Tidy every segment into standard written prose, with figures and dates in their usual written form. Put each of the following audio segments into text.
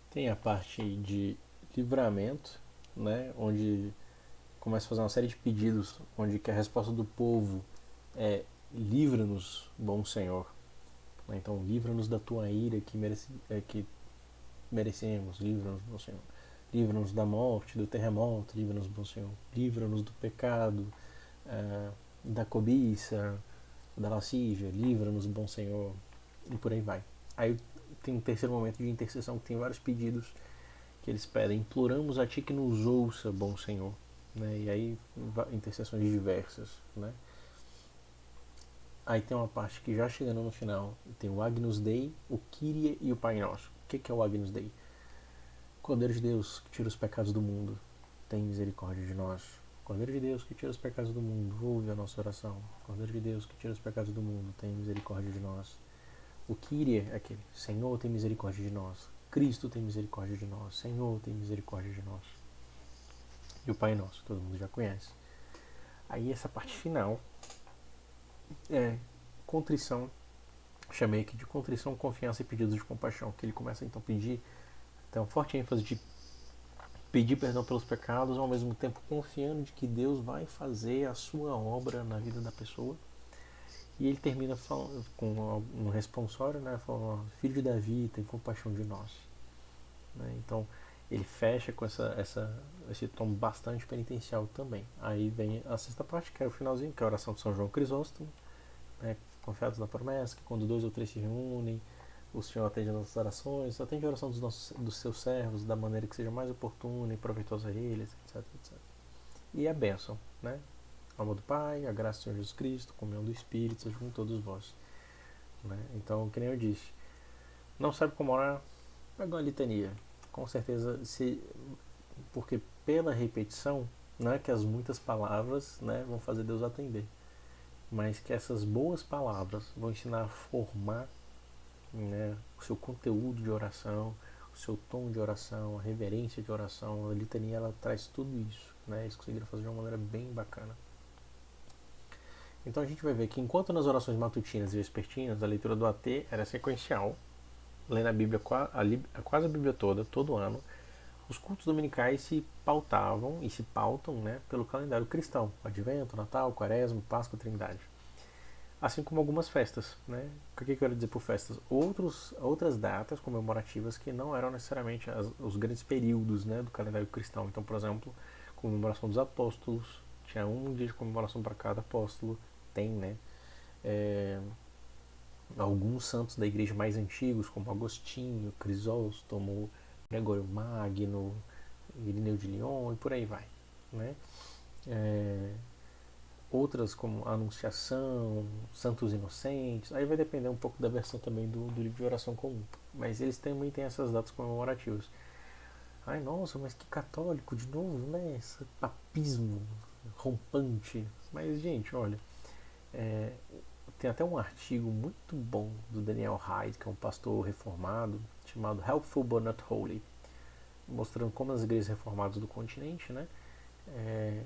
Tem a parte de livramento, né, onde começa a fazer uma série de pedidos, onde que a resposta do povo é: livra-nos, bom Senhor. Então, livra-nos da tua ira que merecemos, livra-nos, bom Senhor. Livra-nos da morte, do terremoto, livra-nos, bom Senhor. Livra-nos do pecado, da cobiça, da lascívia, livra-nos, bom Senhor. E por aí vai. Aí tem um terceiro momento de intercessão que tem vários pedidos que eles pedem: imploramos a ti que nos ouça, bom Senhor. Né? E aí intercessões diversas, né? Aí tem uma parte que já chegando no final, tem o Agnus Dei, o Kyrie e o Pai Nosso. O que é o Agnus Dei? Cordeiro de Deus que tira os pecados do mundo, tem misericórdia de nós. Cordeiro de Deus que tira os pecados do mundo, ouve a nossa oração. Cordeiro de Deus que tira os pecados do mundo, tem misericórdia de nós. O Kyrie é aquele: Senhor, tem misericórdia de nós. Cristo, tem misericórdia de nós. Senhor, tem misericórdia de nós. E o Pai Nosso, todo mundo já conhece. Aí essa parte final é contrição. Chamei aqui de contrição, confiança e pedidos de compaixão, que ele começa então a pedir, tem uma forte ênfase de pedir perdão pelos pecados, ao mesmo tempo confiando de que Deus vai fazer a sua obra na vida da pessoa. E ele termina falando, com um responsório, né, falando: filho de Davi, tem compaixão de nós. Né? Então ele fecha com esse tom bastante penitencial também. Aí vem a sexta parte, que é o finalzinho, que é a oração de São João Crisóstomo, né, confiados na promessa, que quando dois ou três se reúnem, o Senhor atende as nossas orações, atende a oração dos seus servos da maneira que seja mais oportuna e proveitosa a eles, etc, etc. E a bênção, né? A alma do Pai, a graça do Senhor Jesus Cristo, a comunhão do Espírito, seja com todos vós. Né? Então, que nem eu disse, não sabe como orar, pega uma litania. Com certeza, porque pela repetição, não é que as muitas palavras, né, vão fazer Deus atender, mas que essas boas palavras vão ensinar a formar, né, o seu conteúdo de oração, o seu tom de oração, a reverência de oração. A litania, ela traz tudo isso, né? Eles conseguiram fazer de uma maneira bem bacana. Então a gente vai ver que enquanto nas orações matutinas e vespertinas a leitura do AT era sequencial, lendo a Bíblia, quase a Bíblia toda, todo ano, os cultos dominicais se pautavam e se pautam, né, pelo calendário cristão: Advento, Natal, Quaresma, Páscoa, Trindade. Assim como algumas festas, né? O que eu quero dizer por festas? Outras datas comemorativas que não eram necessariamente os grandes períodos, né, do calendário cristão. Então, por exemplo, comemoração dos apóstolos, tinha um dia de comemoração para cada apóstolo, tem, né? É, alguns santos da igreja mais antigos, como Agostinho, Crisóstomo, Gregório Magno, Irineu de Lyon e por aí vai, né? É, outras como a Anunciação, Santos Inocentes, aí vai depender um pouco da versão também do livro de oração comum, mas eles também têm essas datas comemorativas. Ai, nossa, mas que católico de novo, né? Esse papismo rompante. Mas, gente, olha, é, tem até um artigo muito bom do Daniel Hyde, que é um pastor reformado, chamado Helpful But Not Holy, mostrando como as igrejas reformadas do continente, né, é,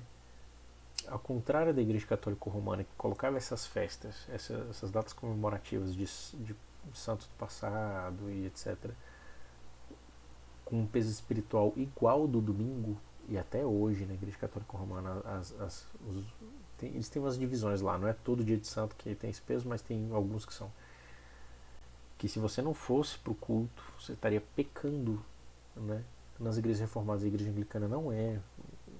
ao contrário da Igreja Católica Romana, que colocava essas festas, essas datas comemorativas de santos do passado e etc., com um peso espiritual igual ao do domingo, e até hoje na Igreja Católica Romana eles têm umas divisões lá, não é todo dia de santo que tem esse peso, mas tem alguns que são. Que se você não fosse para o culto, você estaria pecando, né? Nas igrejas reformadas, a igreja anglicana não é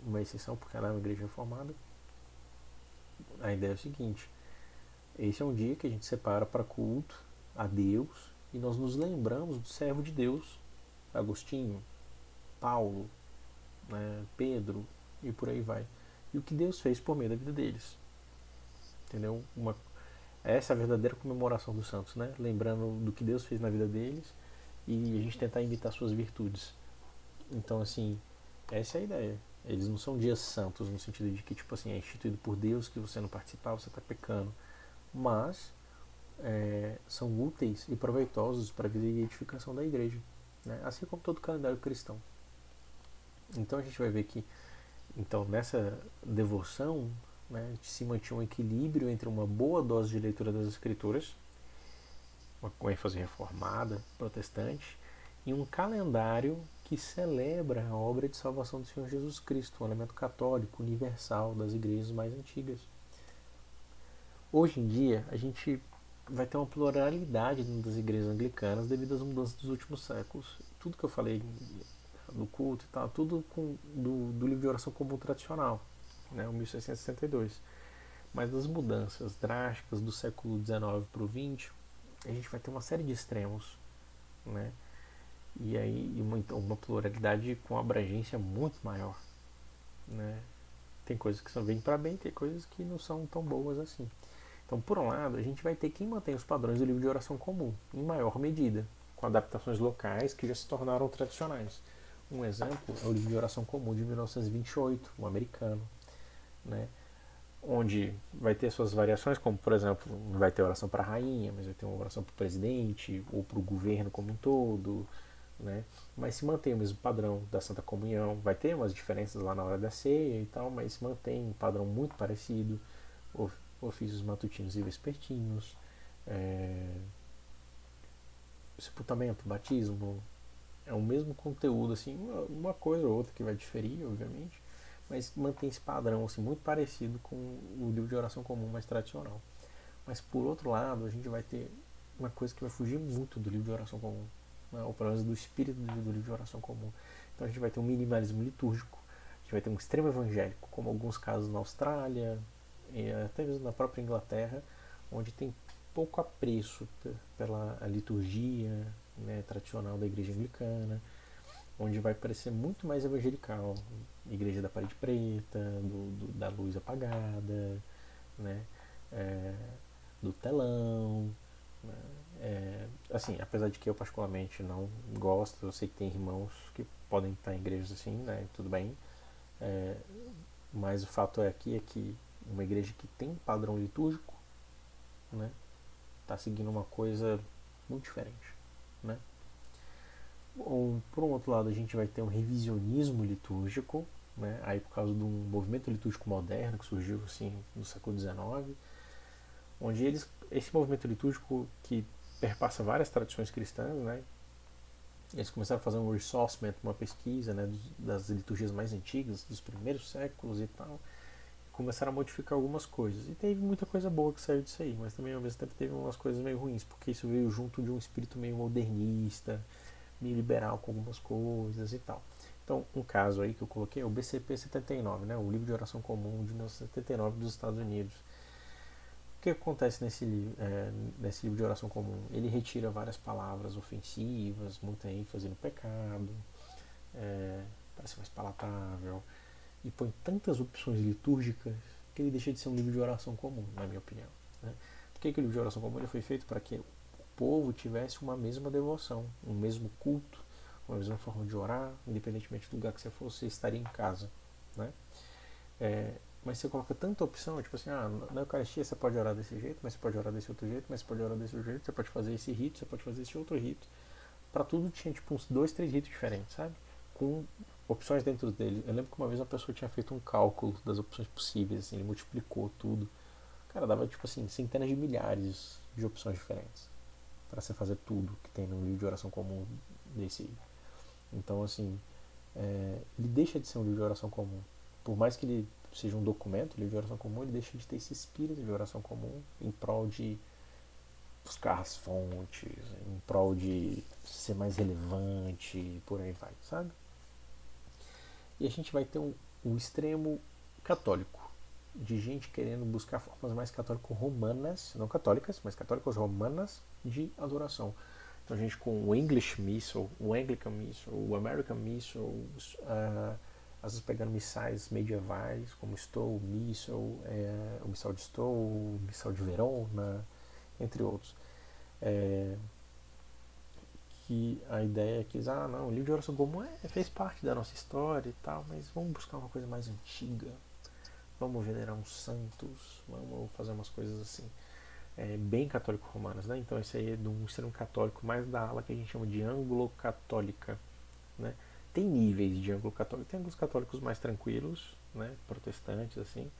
uma exceção, porque ela é uma igreja reformada. A ideia é o seguinte: esse é um dia que a gente separa para culto a Deus e nós nos lembramos do servo de Deus, Agostinho, Paulo, né, Pedro e por aí vai. E o que Deus fez por meio da vida deles. Entendeu? Essa é a verdadeira comemoração dos santos, né? Lembrando do que Deus fez na vida deles e a gente tentar imitar suas virtudes. Então, assim, essa é a ideia. Eles não são dias santos no sentido de que, tipo assim, é instituído por Deus, que você não participar, você está pecando. Mas são úteis e proveitosos para a vida e edificação da igreja, né? Assim como todo calendário cristão. Então a gente vai ver que, então, nessa devoção, né, se mantinha um equilíbrio entre uma boa dose de leitura das escrituras, uma ênfase reformada, protestante, em um calendário que celebra a obra de salvação do Senhor Jesus Cristo, um elemento católico, universal das igrejas mais antigas. Hoje em dia, a gente vai ter uma pluralidade das igrejas anglicanas devido às mudanças dos últimos séculos. Tudo que eu falei do culto e tal, tudo do livro de oração comum tradicional, né, o 1662. Mas das mudanças drásticas do século XIX para o XX, a gente vai ter uma série de extremos, né? E aí uma pluralidade com abrangência muito maior, né? Tem coisas que vêm para bem, tem coisas que não são tão boas assim. Então, por um lado, a gente vai ter quem mantém os padrões do livro de oração comum, em maior medida, com adaptações locais que já se tornaram tradicionais. Um exemplo é o livro de oração comum de 1928, o americano, né? Onde vai ter suas variações, como, por exemplo, não vai ter oração para a rainha, mas vai ter uma oração para o presidente ou para o governo como um todo, né? Mas se mantém o mesmo padrão da Santa Comunhão. Vai ter umas diferenças lá na hora da ceia e tal, mas se mantém um padrão muito parecido. Ofícios matutinos e vespertinos, sepultamento, batismo, é o mesmo conteúdo, assim, uma coisa ou outra que vai diferir, obviamente, mas mantém esse padrão assim, muito parecido com o livro de oração comum mais tradicional. Mas por outro lado, a gente vai ter uma coisa que vai fugir muito do livro de oração comum, né? Ou pelo menos do espírito do livro de oração comum. Então a gente vai ter um minimalismo litúrgico, a gente vai ter um extremo evangélico, como alguns casos na Austrália, e até mesmo na própria Inglaterra, onde tem pouco apreço pela liturgia, né, tradicional da igreja anglicana, onde vai parecer muito mais evangelical, igreja da parede preta, da luz apagada, né, é, do telão, né, assim, apesar de que eu particularmente não gosto, eu sei que tem irmãos que podem estar em igrejas assim, né, tudo bem, é, mas o fato é que uma igreja que tem padrão litúrgico, né, está seguindo uma coisa muito diferente, né? Ou, por um outro lado, a gente vai ter um revisionismo litúrgico, né? Aí por causa de um movimento litúrgico moderno que surgiu assim no século XIX, onde esse movimento litúrgico que perpassa várias tradições cristãs, né? Eles começaram a fazer um resourcement, uma pesquisa, né, das liturgias mais antigas, dos primeiros séculos e tal, começaram a modificar algumas coisas. E teve muita coisa boa que saiu disso aí, mas também ao mesmo tempo teve umas coisas meio ruins, porque isso veio junto de um espírito meio modernista, meio liberal com algumas coisas e tal. Então, um caso aí que eu coloquei é o BCP 79, né, o Livro de Oração Comum de 1979 dos Estados Unidos. O que acontece nesse livro de oração comum? Ele retira várias palavras ofensivas, muita ênfase no pecado, para ser mais palatável, e põe tantas opções litúrgicas que ele deixa de ser um livro de oração comum, na minha opinião. Né? Por que o livro de oração comum ele foi feito? Para que o povo tivesse uma mesma devoção, um mesmo culto, uma mesma forma de orar, independentemente do lugar que você fosse, você estaria em casa. Né? Mas você coloca tanta opção, tipo assim, na Eucaristia você pode orar desse jeito, mas você pode orar desse outro jeito, mas você pode orar desse outro jeito, você pode fazer esse rito, você pode fazer esse outro rito. Para tudo tinha tipo uns 2, 3 ritos diferentes, sabe? Com opções dentro dele. Eu lembro que uma vez uma pessoa tinha feito um cálculo das opções possíveis, assim, ele multiplicou tudo. Cara, dava tipo assim, centenas de milhares de opções diferentes para você fazer tudo que tem no livro de oração comum desse. Então, assim, ele deixa de ser um livro de oração comum. Por mais que ele seja um documento, o livro de oração comum, ele deixa de ter esse espírito de oração comum em prol de buscar as fontes, em prol de ser mais relevante, por aí vai, sabe? E a gente vai ter um extremo católico, de gente querendo buscar formas mais católico-romanas, não católicas, mas católicas romanas de adoração. Então, a gente com o English Missal, o Anglican Missal, o American Missal, às vezes pegando missais medievais, como Stowe Missal, o Missal de Stowe, o Missal de Verona, entre outros. Que a ideia é que não, o livro de oração comum fez parte da nossa história e tal, mas vamos buscar uma coisa mais antiga, vamos venerar uns santos, vamos fazer umas coisas assim, bem católico-romanas, né? Então esse aí é de um extremo católico mais da ala que a gente chama de anglo-católica, né? Tem níveis de anglo-católico, tem alguns católicos mais tranquilos, né? Protestantes, assim,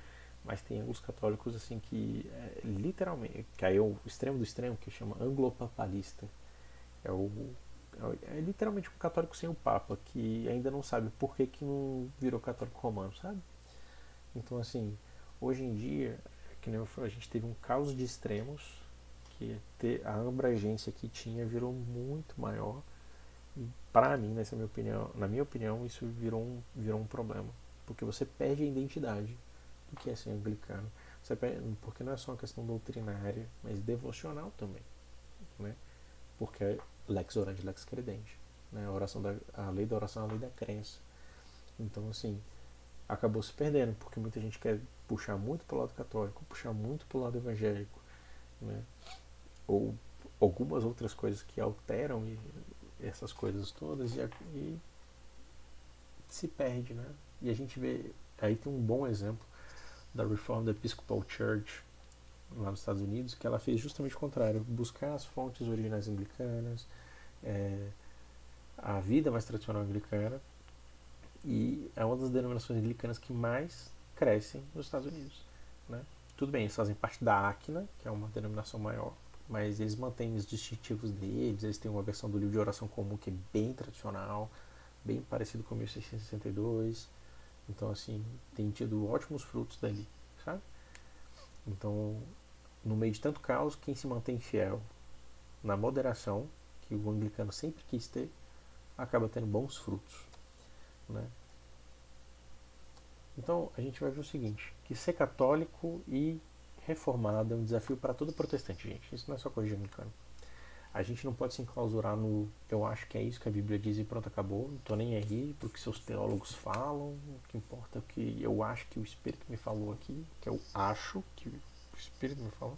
mas tem alguns católicos, assim, que literalmente, que aí é o extremo do extremo, que chama anglo-papalista, é o É literalmente um católico sem o Papa, que ainda não sabe por que, que não virou católico romano, sabe? Então, assim, hoje em dia, que nem eu falei, a gente teve um caos de extremos, que a abrangência que tinha virou muito maior. E para mim, na minha opinião, isso virou um problema. Porque você perde a identidade do que é ser anglicano. Porque não é só uma questão doutrinária, mas devocional também. Né? Porque é lex orandi, lex credente. Né? A lei da oração é a lei da crença. Então, assim, acabou se perdendo, porque muita gente quer puxar muito para o lado católico, puxar muito para o lado evangélico, né? Ou algumas outras coisas que alteram essas coisas todas e se perde, né? E a gente vê, aí tem um bom exemplo da Reformed Episcopal Church lá nos Estados Unidos, que ela fez justamente o contrário, buscar as fontes originais anglicanas, é, a vida mais tradicional anglicana, e é uma das denominações anglicanas que mais crescem nos Estados Unidos, né? Tudo bem, eles fazem parte da ACNA, que é uma denominação maior, mas eles mantêm os distintivos deles, eles têm uma versão do livro de oração comum que é bem tradicional, bem parecido com 1662, então assim, tem tido ótimos frutos dali, sabe? Então, no meio de tanto caos, quem se mantém fiel na moderação, que o anglicano sempre quis ter, acaba tendo bons frutos, né? Então a gente vai ver o seguinte, que ser católico e reformado é um desafio para todo protestante, gente. Isso não é só coisa de anglicano. A gente não pode se enclausurar no eu acho que é isso que a Bíblia diz e pronto, acabou. Não tô nem aí porque seus teólogos falam. O que importa é o que eu acho que o Espírito me falou aqui, que eu acho que o Espírito me falou.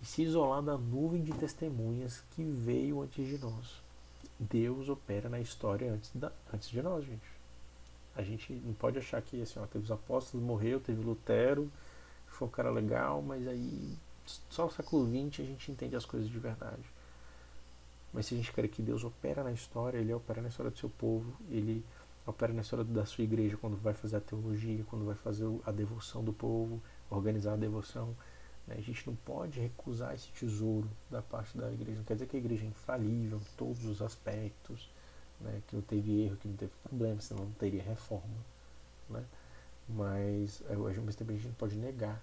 E se isolar da nuvem de testemunhas que veio antes de nós. Deus opera na história antes de nós, gente. A gente não pode achar que assim, ó, teve os apóstolos, morreu, teve Lutero, foi um cara legal, mas aí só no século XX a gente entende as coisas de verdade. Mas se a gente quer que Deus opera na história, Ele opera na história do seu povo, Ele opera na história da sua igreja quando vai fazer a teologia, quando vai fazer a devoção do povo, organizar a devoção. Né? A gente não pode recusar esse tesouro da parte da igreja. Não quer dizer que a igreja é infalível em todos os aspectos, né? Que não teve erro, que não teve problema, senão não teria reforma. Né? Mas ao mesmo tempo a gente não pode negar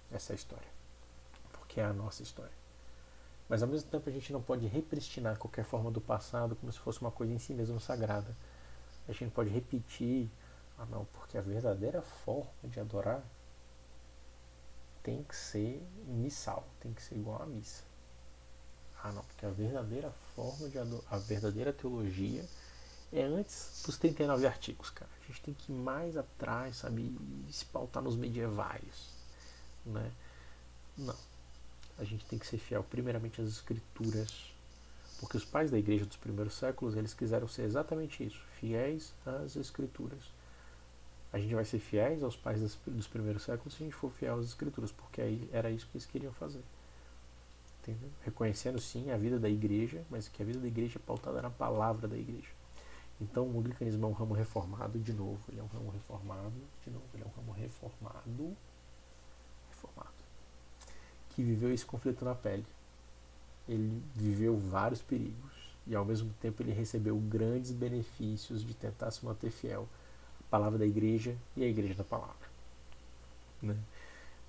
essa história, porque é a nossa história. Mas ao mesmo tempo a gente não pode repristinar qualquer forma do passado como se fosse uma coisa em si mesma sagrada. A gente não pode repetir, não, porque a verdadeira forma de adorar tem que ser missal, tem que ser igual à missa. Não, porque a verdadeira forma de adorar, a verdadeira teologia é antes dos 39 artigos, cara. A gente tem que ir mais atrás, sabe, e se pautar nos medievais, né? Não. A gente tem que ser fiel primeiramente às escrituras, porque os pais da igreja dos primeiros séculos, eles quiseram ser exatamente isso, fiéis às escrituras. A gente vai ser fiéis aos pais dos primeiros séculos se a gente for fiel às escrituras, porque aí era isso que eles queriam fazer. Entendeu? Reconhecendo sim a vida da igreja, mas que a vida da igreja é pautada na palavra da igreja. Então o anglicanismo é um ramo reformado, de novo, ele é um ramo reformado, de novo, ele é um ramo reformado, que viveu esse conflito na pele. Ele viveu vários perigos e ao mesmo tempo ele recebeu grandes benefícios de tentar se manter fiel à palavra da igreja e à igreja da palavra, né?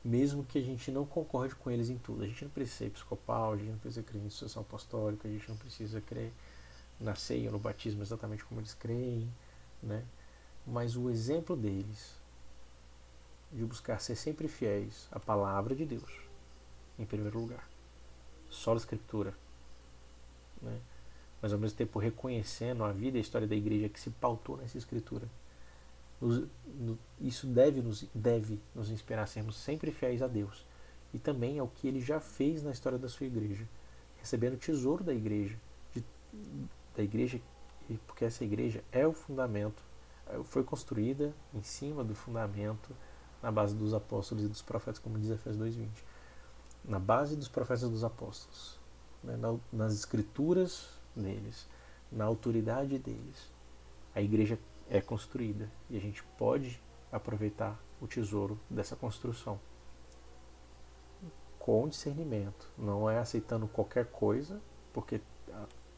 Mesmo que a gente não concorde com eles em tudo, a gente não precisa ser episcopal, a gente não precisa crer em sucessão apostólica, a gente não precisa crer na ceia ou no batismo exatamente como eles creem, né? Mas o exemplo deles de buscar ser sempre fiéis à palavra de Deus em primeiro lugar, só a escritura, né? Mas ao mesmo tempo reconhecendo a vida e a história da igreja que se pautou nessa escritura. Isso deve nos inspirar a sermos sempre fiéis a Deus e também ao que Ele já fez na história da sua igreja, recebendo o tesouro da igreja, porque essa igreja é o fundamento, foi construída em cima do fundamento, na base dos apóstolos e dos profetas, como diz Efésios 2:20, na base dos profetas e dos apóstolos, né, nas escrituras deles, na autoridade deles, a igreja é construída e a gente pode aproveitar o tesouro dessa construção com discernimento, não é aceitando qualquer coisa, porque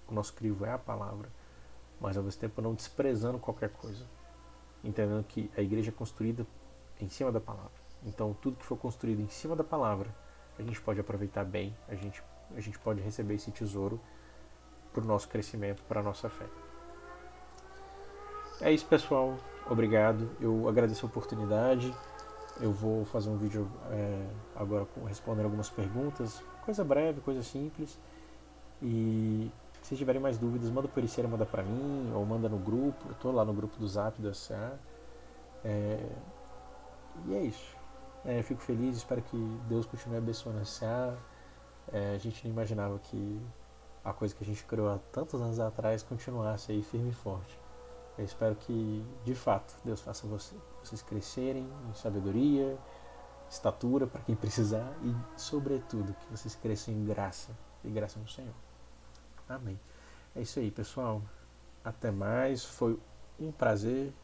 o nosso crivo é a palavra, mas ao mesmo tempo não desprezando qualquer coisa, entendendo que a igreja é construída em cima da palavra. Então tudo que for construído em cima da palavra, a gente pode aproveitar bem, a gente pode receber esse tesouro para o nosso crescimento, para a nossa fé. É isso, pessoal. Obrigado. Eu agradeço a oportunidade. Eu vou fazer um vídeo agora respondendo algumas perguntas. Coisa breve, coisa simples. E se tiverem mais dúvidas, manda por ICEira, manda para mim, ou manda no grupo. Eu estou lá no grupo do Zap do SCA. E é isso. Fico feliz, espero que Deus continue abençoando a SCA. A gente não imaginava que a coisa que a gente criou há tantos anos atrás continuasse aí firme e forte. Eu espero que, de fato, Deus faça vocês crescerem em sabedoria, estatura para quem precisar e, sobretudo, que vocês cresçam em graça e graça no Senhor. Amém. É isso aí, pessoal. Até mais. Foi um prazer.